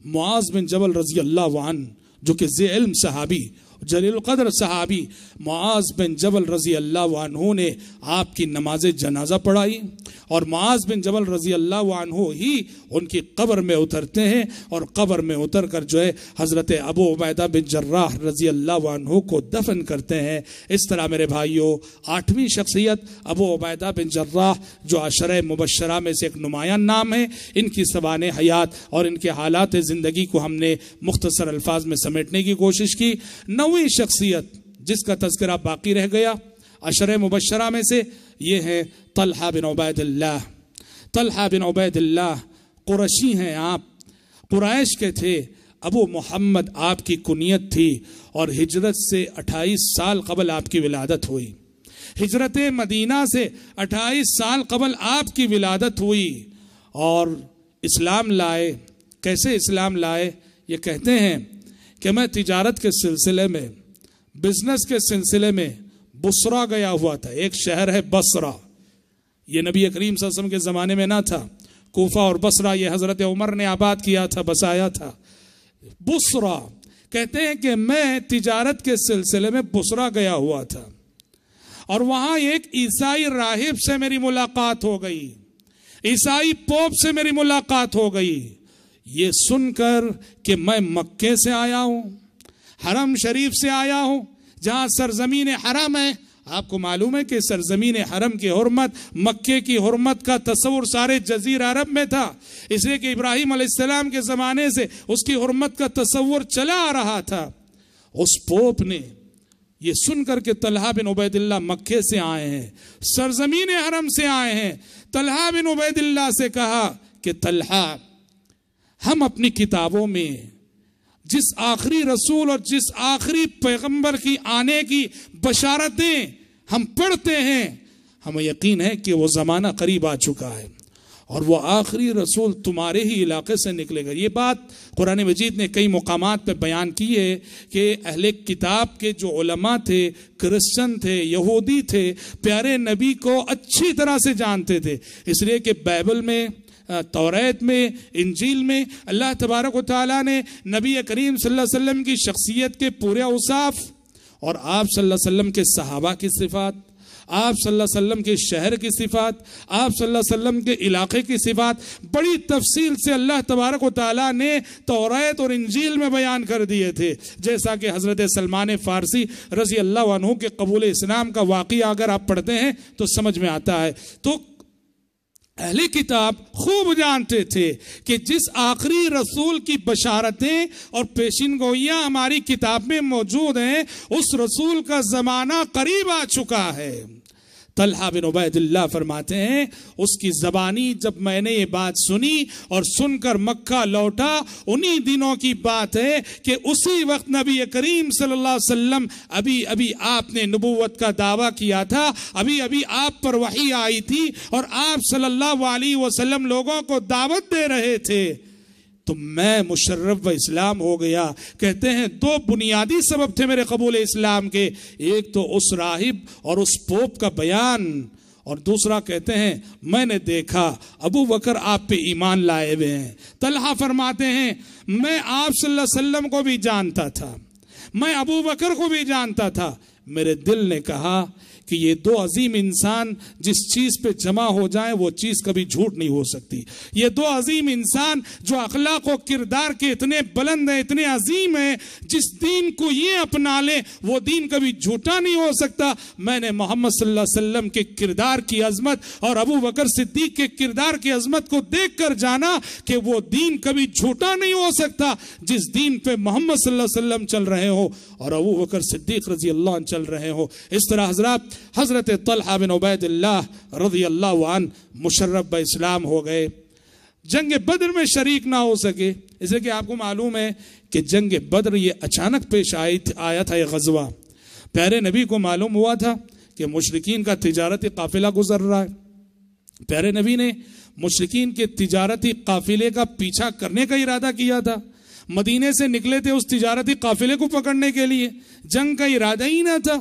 معاذ بن جبل رضی اللہ عنہ جو کہ ذی علم صحابی، جلیل القدر صحابی معاذ بن جبل رضی اللہ عنہ نے آپ کی نماز جنازہ پڑھائی، اور معاذ بن جبل رضی اللہ عنہ ہی ان کی قبر میں اترتے ہیں، اور قبر میں اتر کر جو ہے حضرت ابو عبیدہ بن جراح رضی اللہ عنہ کو دفن کرتے ہیں۔ اس طرح میرے بھائیوں 8ویں شخصیت ابو عبیدہ بن جراح جو عشرہ مبشرہ میں سے ایک نمایاں نام ہے، ان کی سوانح حیات اور ان کے حالات زندگی کو ہم نے مختصر الفاظ میں سمیٹنے کی کوشش کی۔ 9ویں شخصیت جس کا تذکرہ باقی رہ گیا عشرہ مبشرہ میں سے، یہ ہے طلحہ بن عبید اللہ۔ طلحہ بن عبید اللہ قرشی ہیں، آپ قریش کے تھے، ابو محمد آپ کی کنیت تھی، اور ہجرت سے 28 سال قبل آپ کی ولادت ہوئی۔ ہجرت مدینہ سے 28 سال قبل آپ کی ولادت ہوئی، اور اسلام لائے۔ کیسے اسلام لائے؟ یہ کہتے ہیں کہ میں تجارت کے سلسلے میں، بزنس کے سلسلے میں بصرہ گیا ہوا تھا۔ ایک شہر ہے بصرہ، یہ نبی کریم صلی اللہ علیہ وسلم کے زمانے میں نہ تھا. کوفہ اور بصرہ یہ حضرت عمر نے آباد کیا تھا, بسایا تھا. بصرہ کہتے ہیں کہ میں تجارت کے سلسلے میں بصرہ گیا ہوا تھا اور وہاں ایک عیسائی راہب سے میری ملاقات ہو گئی, عیسائی پوپ سے میری ملاقات ہو گئی. یہ سن کر کہ میں مکے سے آیا ہوں, حرم شریف سے آیا ہوں, جہاں سرزمین حرم ہے. آپ کو معلوم ہے کہ سرزمین حرم کی حرمت مکے کی حرمت کا تصور سارے جزیرہ عرب میں تھا, اس لیے کہ ابراہیم علیہ السلام کے زمانے سے اس کی حرمت کا تصور چلا آ رہا تھا. اس پوپ نے یہ سن کر کہ طلحہ بن عبید اللہ مکے سے آئے ہیں, سرزمین حرم سے آئے ہیں, طلحہ بن عبید اللہ سے کہا کہ طلحہ, ہم اپنی کتابوں میں جس آخری رسول اور جس آخری پیغمبر کی آنے کی بشارتیں ہم پڑھتے ہیں, ہمیں یقین ہے کہ وہ زمانہ قریب آ چکا ہے اور وہ آخری رسول تمہارے ہی علاقے سے نکلے گا. یہ بات قرآن مجید نے کئی مقامات پہ بیان کی ہے کہ اہل کتاب کے جو علماء تھے, کرسچن تھے, یہودی تھے, پیارے نبی کو اچھی طرح سے جانتے تھے, اس لیے کہ بائبل میں, توریت میں, انجیل میں اللہ تبارک و تعالیٰ نے نبی کریم صلی اللہ علیہ وسلم کی شخصیت کے پورے اوصاف اور آپ صلی اللہ علیہ وسلم کے صحابہ کی صفات, آپ صلی اللہ علیہ وسلم کے شہر کی صفات, آپ صلی اللہ علیہ وسلم کے علاقے کی صفات بڑی تفصیل سے اللہ تبارک و تعالیٰ نے توریت اور انجیل میں بیان کر دیے تھے. جیسا کہ حضرت سلمان فارسی رضی اللہ عنہ کے قبول اسلام کا واقعہ اگر آپ پڑھتے ہیں تو سمجھ میں آتا ہے. تو اہل کتاب خوب جانتے تھے کہ جس آخری رسول کی بشارتیں اور پیشین گوئیاں ہماری کتاب میں موجود ہیں, اس رسول کا زمانہ قریب آ چکا ہے. طلحہ بن عبید اللہ فرماتے ہیں اس کی زبانی جب میں نے یہ بات سنی اور سن کر مکہ لوٹا, انہی دنوں کی بات ہے کہ اسی وقت نبی کریم صلی اللہ علیہ وسلم ابھی آپ نے نبوت کا دعویٰ کیا تھا, ابھی آپ پر وحی آئی تھی اور آپ صلی اللہ علیہ وسلم لوگوں کو دعوت دے رہے تھے. تو میں مشرف و اسلام ہو گیا. کہتے ہیں دو بنیادی سبب تھے میرے قبول اسلام کے, ایک تو اس راہب اور اس پوپ کا بیان, اور دوسرا کہتے ہیں میں نے دیکھا ابو بکر آپ پہ ایمان لائے ہوئے ہیں. طلحہ فرماتے ہیں میں آپ صلی اللہ علیہ وسلم کو بھی جانتا تھا, میں ابو بکر کو بھی جانتا تھا. میرے دل نے کہا کہ یہ دو عظیم انسان جس چیز پہ جمع ہو جائیں وہ چیز کبھی جھوٹ نہیں ہو سکتی. یہ دو عظیم انسان جو اخلاق و کردار کے اتنے بلند ہیں, اتنے عظیم ہیں, جس دین کو یہ اپنا لیں وہ دین کبھی جھوٹا نہیں ہو سکتا. میں نے محمد صلی اللہ علیہ وسلم کے کردار کی عظمت اور ابو بکر صدیق کے کردار کی عظمت کو دیکھ کر جانا کہ وہ دین کبھی جھوٹا نہیں ہو سکتا جس دین پہ محمد صلی اللہ علیہ وسلم چل رہے ہو اور ابو بکر صدیق رضی اللہ عنہ چل رہے ہو. اس طرح حضرت طلحہ بن عبید اللہ رضی اللہ عنہ مشرف با اسلام ہو گئے. جنگ بدر میں شریک نہ ہو سکے, اس لیے کہ آپ کو معلوم ہے کہ جنگ بدر یہ اچانک پیش آیا تھا. یہ غزوہ پیارے نبی کو معلوم ہوا تھا کہ مشرکین کا تجارتی قافلہ گزر رہا ہے. پیارے نبی نے مشرکین کے تجارتی قافلے کا پیچھا کرنے کا ارادہ کیا تھا. مدینے سے نکلے تھے اس تجارتی قافلے کو پکڑنے کے لیے, جنگ کا ارادہ ہی نہ تھا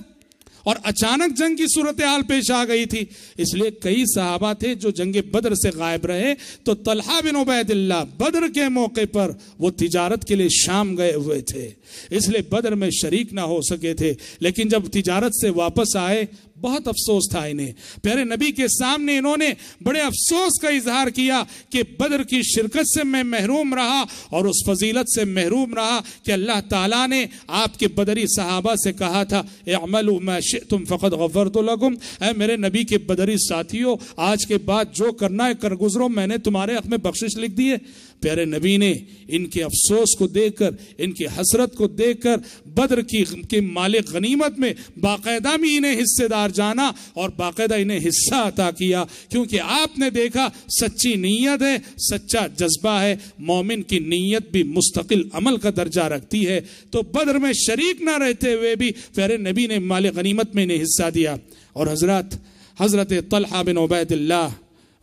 اور اچانک جنگ کی صورتحال پیش آ گئی تھی. اس لیے کئی صحابہ تھے جو جنگ بدر سے غائب رہے. تو طلحہ بن عبید اللہ بدر کے موقع پر وہ تجارت کے لیے شام گئے ہوئے تھے, اس لیے بدر میں شریک نہ ہو سکے تھے. لیکن جب تجارت سے واپس آئے بہت افسوس تھا انہیں. پیارے نبی کے سامنے انہوں نے بڑے افسوس کا اظہار کیا کہ بدر کی شرکت سے میں محروم رہا اور اس فضیلت سے محروم رہا کہ اللہ تعالیٰ نے آپ کے بدری صحابہ سے کہا تھا اعملوا ما شئتم فقد غفرت لکم. اے میرے نبی کے بدری ساتھیوں, آج کے بعد جو کرنا ہے کر گزرو, میں نے تمہارے حق میں بخشش لکھ دی ہے. پیارے نبی نے ان کے افسوس کو دیکھ کر, ان کی حسرت کو دیکھ کر بدر کی مالک غنیمت میں باقاعدہ بھی انہیں حصے دار جانا اور باقاعدہ انہیں حصہ عطا کیا, کیونکہ آپ نے دیکھا سچی نیت ہے, سچا جذبہ ہے. مومن کی نیت بھی مستقل عمل کا درجہ رکھتی ہے. تو بدر میں شریک نہ رہتے ہوئے بھی پیارے نبی نے مال غنیمت میں انہیں حصہ دیا. اور حضرت طلحہ بن عبید اللہ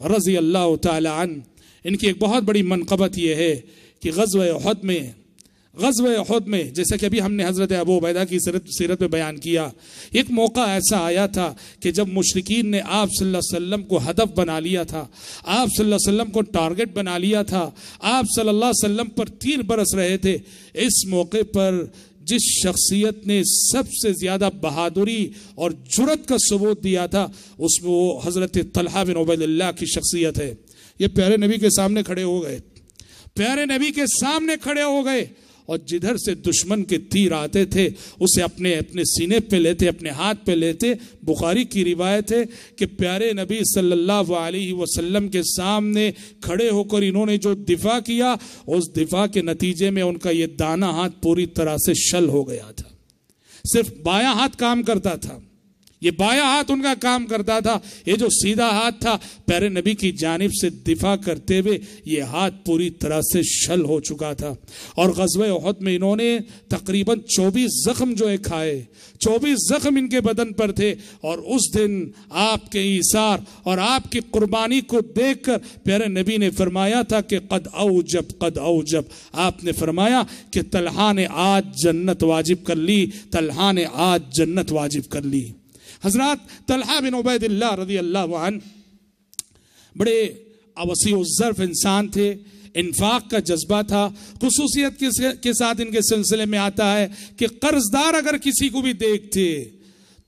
رضی اللہ تعالی عنہ, ان کی ایک بہت بڑی منقبت یہ ہے کہ غزوہ احد میں غزوہ احد میں جیسا کہ ابھی ہم نے حضرت ابو عبیدہ کی سیرت میں بیان کیا، ایک موقع ایسا آیا تھا کہ جب مشرکین نے آپ صلی اللہ علیہ وسلم کو ہدف بنا لیا تھا، آپ صلی اللہ علیہ وسلم کو ٹارگٹ بنا لیا تھا، آپ صلی اللہ علیہ وسلم پر تیر برس رہے تھے۔ اس موقع پر جس شخصیت نے سب سے زیادہ بہادری اور جرأت کا ثبوت دیا تھا، اس میں وہ حضرت طلحہ بن عبید اللہ کی شخصیت ہے۔ یہ پیارے نبی کے سامنے کھڑے ہو گئے، پیارے نبی کے سامنے کھڑے ہو گئے، اور جدھر سے دشمن کے تیر آتے تھے اسے اپنے سینے پہ لیتے، اپنے ہاتھ پہ لیتے۔ بخاری کی روایت ہے کہ پیارے نبی صلی اللہ علیہ وسلم کے سامنے کھڑے ہو کر انہوں نے جو دفاع کیا، اس دفاع کے نتیجے میں ان کا یہ دانا ہاتھ پوری طرح سے شل ہو گیا تھا۔ صرف بایاں ہاتھ کام کرتا تھا، یہ بایاں ہاتھ ان کا کام کرتا تھا، یہ جو سیدھا ہاتھ تھا پیارے نبی کی جانب سے دفاع کرتے ہوئے یہ ہاتھ پوری طرح سے شل ہو چکا تھا۔ اور غزوہ احد میں انہوں نے تقریباً 24 زخم جو ہے کھائے، 24 زخم ان کے بدن پر تھے۔ اور اس دن آپ کے ایثار اور آپ کی قربانی کو دیکھ کر پیارے نبی نے فرمایا تھا کہ قد اوجب، آپ نے فرمایا کہ طلحہ نے آج جنت واجب کر لی، طلحہ نے آج جنت واجب کر لی۔ حضرات طلحہ بن عبید اللہ رضی اللہ عنہ بڑے وسیع الظرف انسان تھے، انفاق کا جذبہ تھا۔ خصوصیت کے ساتھ ان کے سلسلے میں آتا ہے کہ قرض دار اگر کسی کو بھی دیکھتے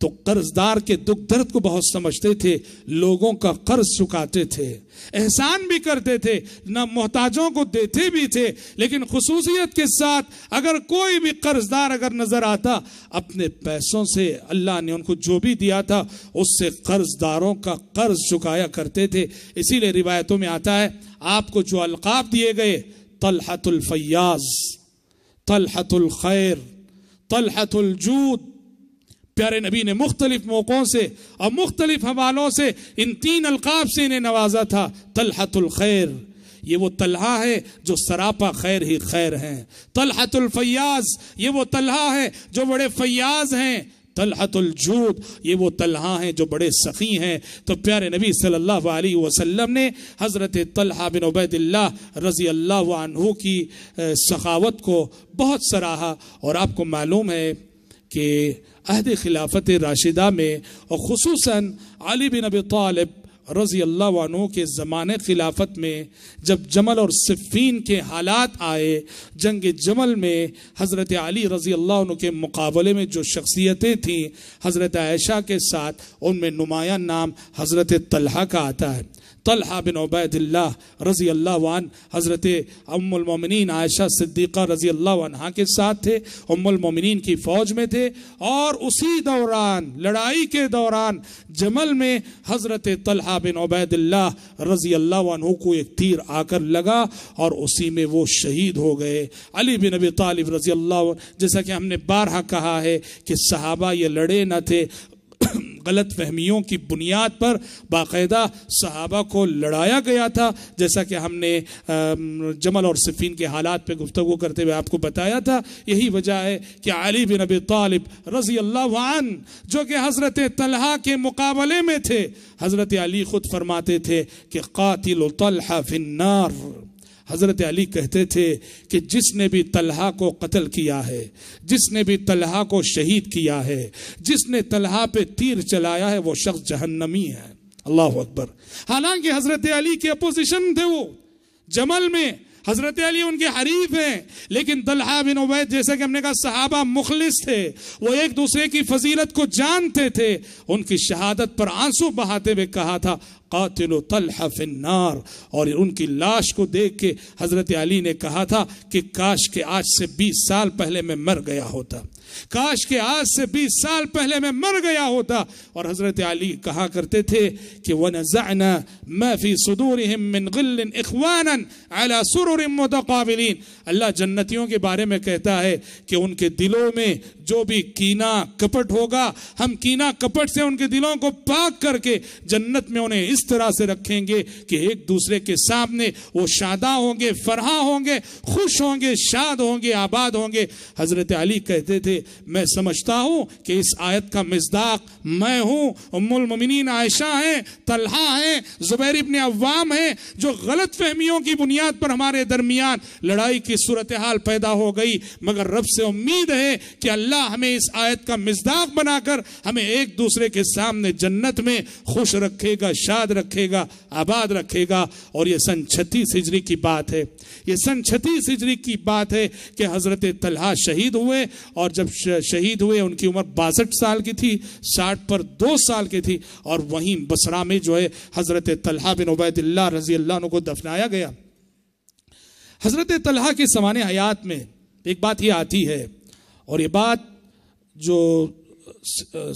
تو قرض دار کے دکھ درد کو بہت سمجھتے تھے، لوگوں کا قرض چکاتے تھے، احسان بھی کرتے تھے، نہ محتاجوں کو دیتے بھی تھے۔ لیکن خصوصیت کے ساتھ اگر کوئی بھی قرض دار اگر نظر آتا، اپنے پیسوں سے اللہ نے ان کو جو بھی دیا تھا اس سے قرض داروں کا قرض چکایا کرتے تھے۔ اسی لیے روایتوں میں آتا ہے آپ کو جو القاب دیے گئے، طلحۃ الفیاض، طلحۃ الخیر، طلحۃ الجود، پیارے نبی نے مختلف موقعوں سے اور مختلف حوالوں سے ان 3 القاب سے انہیں نوازا تھا۔ طلحۃ الخیر، یہ وہ طلحہ ہے جو سراپا خیر ہی خیر ہیں۔ طلحۃ الفیاض، یہ وہ طلحہ ہے جو بڑے فیاض ہیں۔ طلحۃ الجود، یہ وہ طلحہ ہیں جو بڑے سخی ہیں۔ تو پیارے نبی صلی اللہ علیہ وسلم نے حضرت طلحہ بن عبید اللہ رضی اللہ عنہ کی سخاوت کو بہت سراہا۔ اور آپ کو معلوم ہے کہ عہد خلافت راشدہ میں اور خصوصاً علی بن ابی طالب رضی اللہ عنہ کے زمانے خلافت میں جب جمل اور صفین کے حالات آئے، جنگ جمل میں حضرت علی رضی اللہ عنہ کے مقابلے میں جو شخصیتیں تھیں حضرت عائشہ کے ساتھ، ان میں نمایاں نام حضرت طلحہ کا آتا ہے۔ طلحہ بن عبید اللہ رضی اللہ عنہ حضرت ام المومنین عائشہ صدیقہ رضی اللہ عنہ کے ساتھ تھے، ام المومنین کی فوج میں تھے۔ اور اسی دوران لڑائی کے دوران جمل میں حضرت طلحہ بن عبید اللہ رضی اللہ عنہ کو ایک تیر آ کر لگا اور اسی میں وہ شہید ہو گئے۔ علی بن ابی طالب رضی اللہ عنہ، جیسا کہ ہم نے بارہا کہا ہے کہ صحابہ یہ لڑے نہ تھے، غلط فہمیوں کی بنیاد پر باقاعدہ صحابہ کو لڑایا گیا تھا، جیسا کہ ہم نے جمل اور صفین کے حالات پہ گفتگو کرتے ہوئے آپ کو بتایا تھا۔ یہی وجہ ہے کہ علی بن ابی طالب رضی اللہ عنہ جو کہ حضرت طلحہ کے مقابلے میں تھے، حضرت علی خود فرماتے تھے کہ قاتل طلحہ فی النار۔ حضرت علی کہتے تھے کہ جس نے بھی طلحہ کو قتل کیا ہے، جس نے بھی طلحہ کو شہید کیا ہے، جس نے طلحہ پہ تیر چلایا ہے، وہ شخص جہنمی ہے۔ اللہ اکبر۔ حالانکہ حضرت علی کے اپوزیشن تھے، وہ جمل میں حضرت علی ان کے حریف ہیں، لیکن طلحہ بن عبید جیسے کہ ہم نے کہا صحابہ مخلص تھے، وہ ایک دوسرے کی فضیلت کو جانتے تھے۔ ان کی شہادت پر آنسو بہاتے ہوئے کہا تھا قاتل طلحہ فی النار، اور ان کی لاش کو دیکھ کے حضرت علی نے کہا تھا کہ کاش کہ آج سے 20 سال پہلے میں مر گیا ہوتا، کاش کہ آج سے 20 سال پہلے میں مر گیا ہوتا۔ اور حضرت علی کہا کرتے تھے کہ وَنَزَعْنَا مَا فِي صُدُورِهِم مِّن غِلٍّ إِخْوَانًا عَلَى سُرُرٍ مُتَقَابِلِينَ۔ اللہ جنتیوں کے بارے میں کہتا ہے کہ ان کے دلوں میں جو بھی کینہ کپٹ ہوگا، ہم کینہ کپٹ سے ان کے دلوں کو پاک کر کے جنت میں انہیں اس طرح سے رکھیں گے کہ ایک دوسرے کے سامنے وہ شاداں ہوں گے، فرحاں ہوں گے، خوش ہوں گے، شاد ہوں گے، آباد ہوں گے۔ حضرت علی کہتے تھے میں سمجھتا ہوں کہ اس آیت کا مصداق میں ہوں، ام المومنین عائشہ ہیں، طلحہ ہیں، زبیر ابن عوام ہیں، جو غلط فہمیوں کی بنیاد پر ہمارے ہمارے درمیان لڑائی کی صورتحال پیدا ہو گئی، مگر رب سے امید ہے کہ اللہ ہمیں اس آیت کا مصداق بنا کر ہمیں ایک دوسرے کے سامنے جنت میں خوش رکھے گا، شاد رکھے گا، آباد رکھے گا۔ اور یہ سن 36 ہجری کی بات ہے، یہ سن 36 ہجری کی بات ہے کہ حضرت طلحہ شہید ہوئے، اور جب شہید ہوئے ان کی عمر 62 سال کی تھی، 60 پر 2 سال کی تھی، اور وہیں بصرہ میں جو ہے حضرت طلحہ بن عبید اللہ رضی اللہ عنہ کو دفنایا گیا۔ حضرت طلحہ کی سوانح حیات میں ایک بات یہ آتی ہے، اور یہ بات جو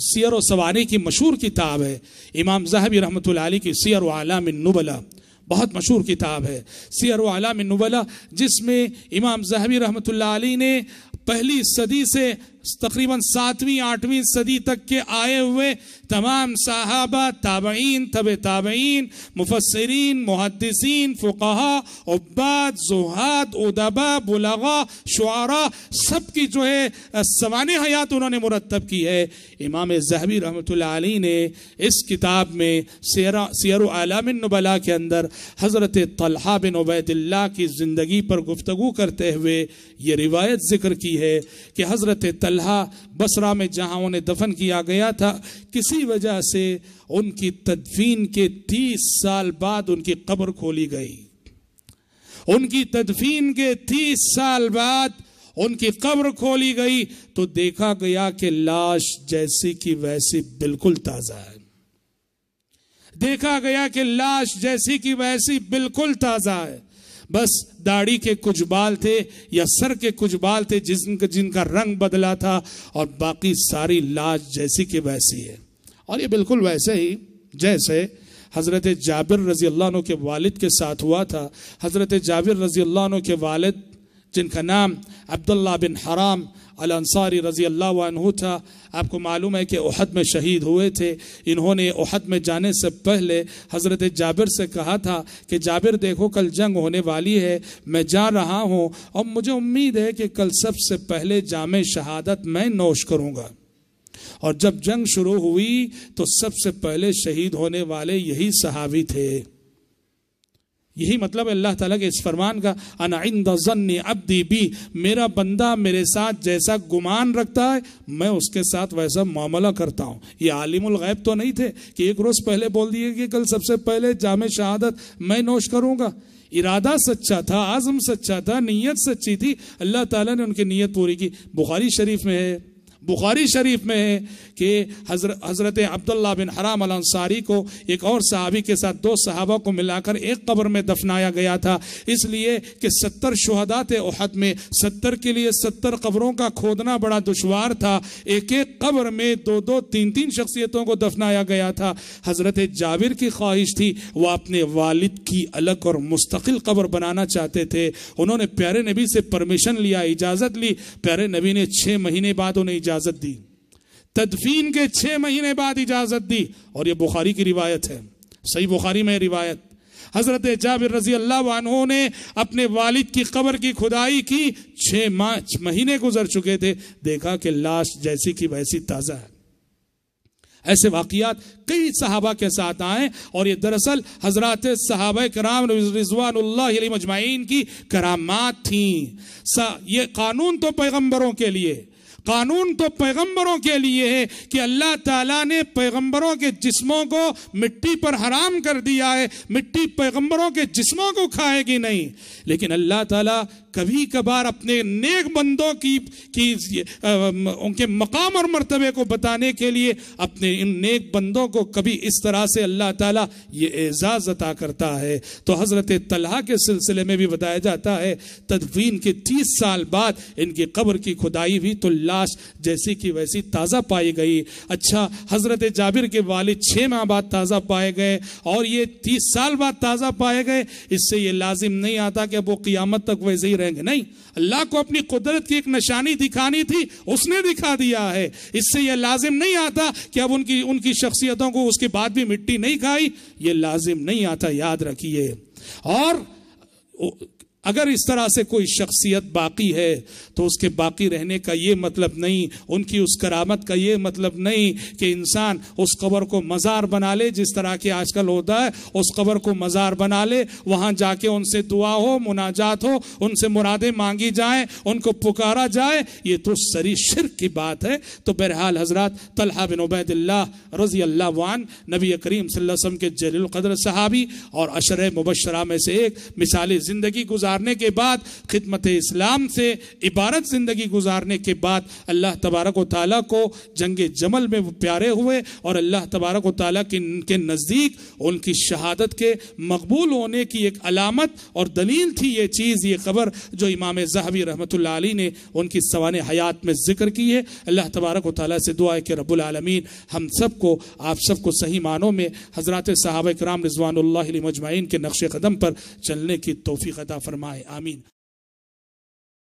سیر و سوانح کی مشہور کتاب ہے، امام ذہبی رحمۃ اللہ علیہ کی سیر و اعلام النبلاء، بہت مشہور کتاب ہے سیر و اعلام النبلاء، جس میں امام ذہبی رحمۃ اللہ علیہ نے پہلی صدی سے تقریباً 7ویں 8ویں صدی تک کے آئے ہوئے تمام صحابہ، تابعین، تبع تابعین، مفسرین، محدثین، فقہاء، عباد، زہاد، ادباء، بلغاء، شعراء، سب کی جو ہے سوانح حیات انہوں نے مرتب کی ہے۔ امام ذہبی رحمۃ اللہ علیہ نے اس کتاب میں سیر و اعلام النبلاء کے اندر حضرت طلحہ بن عبید اللہ کی زندگی پر گفتگو کرتے ہوئے یہ روایت ذکر کی ہے کہ حضرت طلحہ بصرہ میں جہاں انہیں دفن کیا گیا تھا، کسی وجہ سے ان کی تدفین کے 30 سال بعد ان کی قبر کھولی گئی۔ ان کی تدفین کے 30 سال بعد ان کی قبر کھولی گئی تو دیکھا گیا کہ لاش جیسی کی ویسی بالکل تازہ ہے۔ دیکھا گیا کہ لاش جیسی کی ویسی بالکل تازہ ہے، بس داڑھی کے کچھ بال تھے یا سر کے کچھ بال تھے جن کا رنگ بدلا تھا، اور باقی ساری لاش جیسی کی ویسی ہے۔ اور یہ بالکل ویسے ہی جیسے حضرت جابر رضی اللہ عنہ کے والد کے ساتھ ہوا تھا۔ حضرت جابر رضی اللہ عنہ کے والد جن کا نام عبداللہ بن حرام الانصاری رضی اللہ عنہ تھا، آپ کو معلوم ہے کہ احد میں شہید ہوئے تھے۔ انہوں نے احد میں جانے سے پہلے حضرت جابر سے کہا تھا کہ جابر دیکھو کل جنگ ہونے والی ہے، میں جا رہا ہوں اور مجھے امید ہے کہ کل سب سے پہلے جام شہادت میں نوش کروں گا۔ اور جب جنگ شروع ہوئی تو سب سے پہلے شہید ہونے والے یہی صحابی تھے۔ یہی مطلب اللہ تعالیٰ کے اس فرمان کا، انا عند ظن عبدی بی، میرا بندہ میرے ساتھ جیسا گمان رکھتا ہے میں اس کے ساتھ ویسا معاملہ کرتا ہوں۔ یہ عالم الغیب تو نہیں تھے کہ ایک روز پہلے بول دیے کہ کل سب سے پہلے جام شہادت میں نوش کروں گا۔ ارادہ سچا تھا، عزم سچا تھا، نیت سچی تھی، اللہ تعالیٰ نے ان کی نیت پوری کی۔ بخاری شریف میں ہے کہ حضرت عبداللہ بن حرام الانصاری کو ایک اور صحابی کے ساتھ 2 صحابہ کو ملا کر ایک قبر میں دفنایا گیا تھا، اس لیے کہ 70 شہداء تھے احد میں، 70 کے لیے 70 قبروں کا کھودنا بڑا دشوار تھا، ایک ایک قبر میں 2 3 شخصیتوں کو دفنایا گیا تھا۔ حضرت جابر کی خواہش تھی وہ اپنے والد کی الگ اور مستقل قبر بنانا چاہتے تھے۔ انہوں نے پیارے نبی سے پرمیشن لیا، اجازت لی، پیارے نبی نے 6 مہینے بعد انہیں اجازت دی، تدفین کے 6 مہینے بعد اجازت دی، اور یہ بخاری کی روایت ہے، صحیح بخاری میں روایت۔ حضرت جابر رضی اللہ عنہ نے اپنے والد کی قبر کی کھدائی کی، 6 مہینے گزر چکے تھے، دیکھا کہ لاش جیسی کی ویسی تازہ ہے۔ ایسے واقعات کئی صحابہ کے ساتھ آئے، اور یہ دراصل حضرات صحابہ کرام رضوان اللہ علیہ مجمعین کی کرامات تھیں۔ یہ قانون تو پیغمبروں کے لیے ہے کہ اللہ تعالیٰ نے پیغمبروں کے جسموں کو مٹی پر حرام کر دیا ہے، مٹی پیغمبروں کے جسموں کو کھائے گی نہیں، لیکن اللہ تعالیٰ کبھی کبھار اپنے نیک بندوں کی ان کے مقام اور مرتبے کو بتانے کے لیے اپنے ان نیک بندوں کو کبھی اس طرح سے اللہ تعالیٰ یہ اعزاز عطا کرتا ہے۔ تو حضرت طلحہ کے سلسلے میں بھی بتایا جاتا ہے تدفین کے 30 سال بعد ان کی قبر کی کھدائی ہوئی تو لاش جیسی کی ویسی تازہ پائی گئی۔ اچھا، حضرت جابر کے والد 6 ماہ بعد تازہ پائے گئے اور یہ 30 سال بعد تازہ پائے گئے، اس سے یہ لازم نہیں آتا کہ اب وہ قیامت تک ویسے ہی رہیں گے، نہیں، اللہ کو اپنی قدرت کی ایک نشانی دکھانی تھی، اس نے دکھا دیا ہے۔ اس سے یہ لازم نہیں آتا کہ اب ان کی شخصیتوں کو اس کے بعد بھی مٹی نہیں کھائی، یہ لازم نہیں آتا، یاد رکھیے۔ اور اگر اس طرح سے کوئی شخصیت باقی ہے تو اس کے باقی رہنے کا یہ مطلب نہیں، ان کی اس کرامت کا یہ مطلب نہیں کہ انسان اس قبر کو مزار بنا لے، جس طرح کہ آج کل ہوتا ہے، اس قبر کو مزار بنا لے، وہاں جا کے ان سے دعا ہو، مناجات ہو، ان سے مرادیں مانگی جائیں، ان کو پکارا جائے، یہ تو سری شرک کی بات ہے۔ تو بہرحال حضرات، طلحہ بن عبید اللہ رضی اللہ عنہ نبی کریم صلی اللہ علیہ وسلم کے جلیل القدر صحابی اور عشرہ مبشرہ میں سے ایک، مثالی زندگی گزارنے کے بعد، خدمت اسلام سے عبارت زندگی گزارنے کے بعد، اللہ تبارک و تعالیٰ کو جنگ جمل میں وہ پیارے ہوئے، اور اللہ تبارک و تعالیٰ کے نزدیک ان کی شہادت کے مقبول ہونے کی ایک علامت اور دلیل تھی یہ چیز، یہ خبر جو امام ذہبی رحمۃ اللہ علیہ نے ان کی سوانح حیات میں ذکر کی ہے۔ اللہ تبارک و تعالیٰ سے دعا ہے کہ رب العالمین ہم سب کو، آپ سب کو صحیح معنوں میں حضرات صحابہ کرام رضوان اللہ علیہم اجمعین کے نقش قدم پر چلنے کی توفیق عطا فرمائے، آمین۔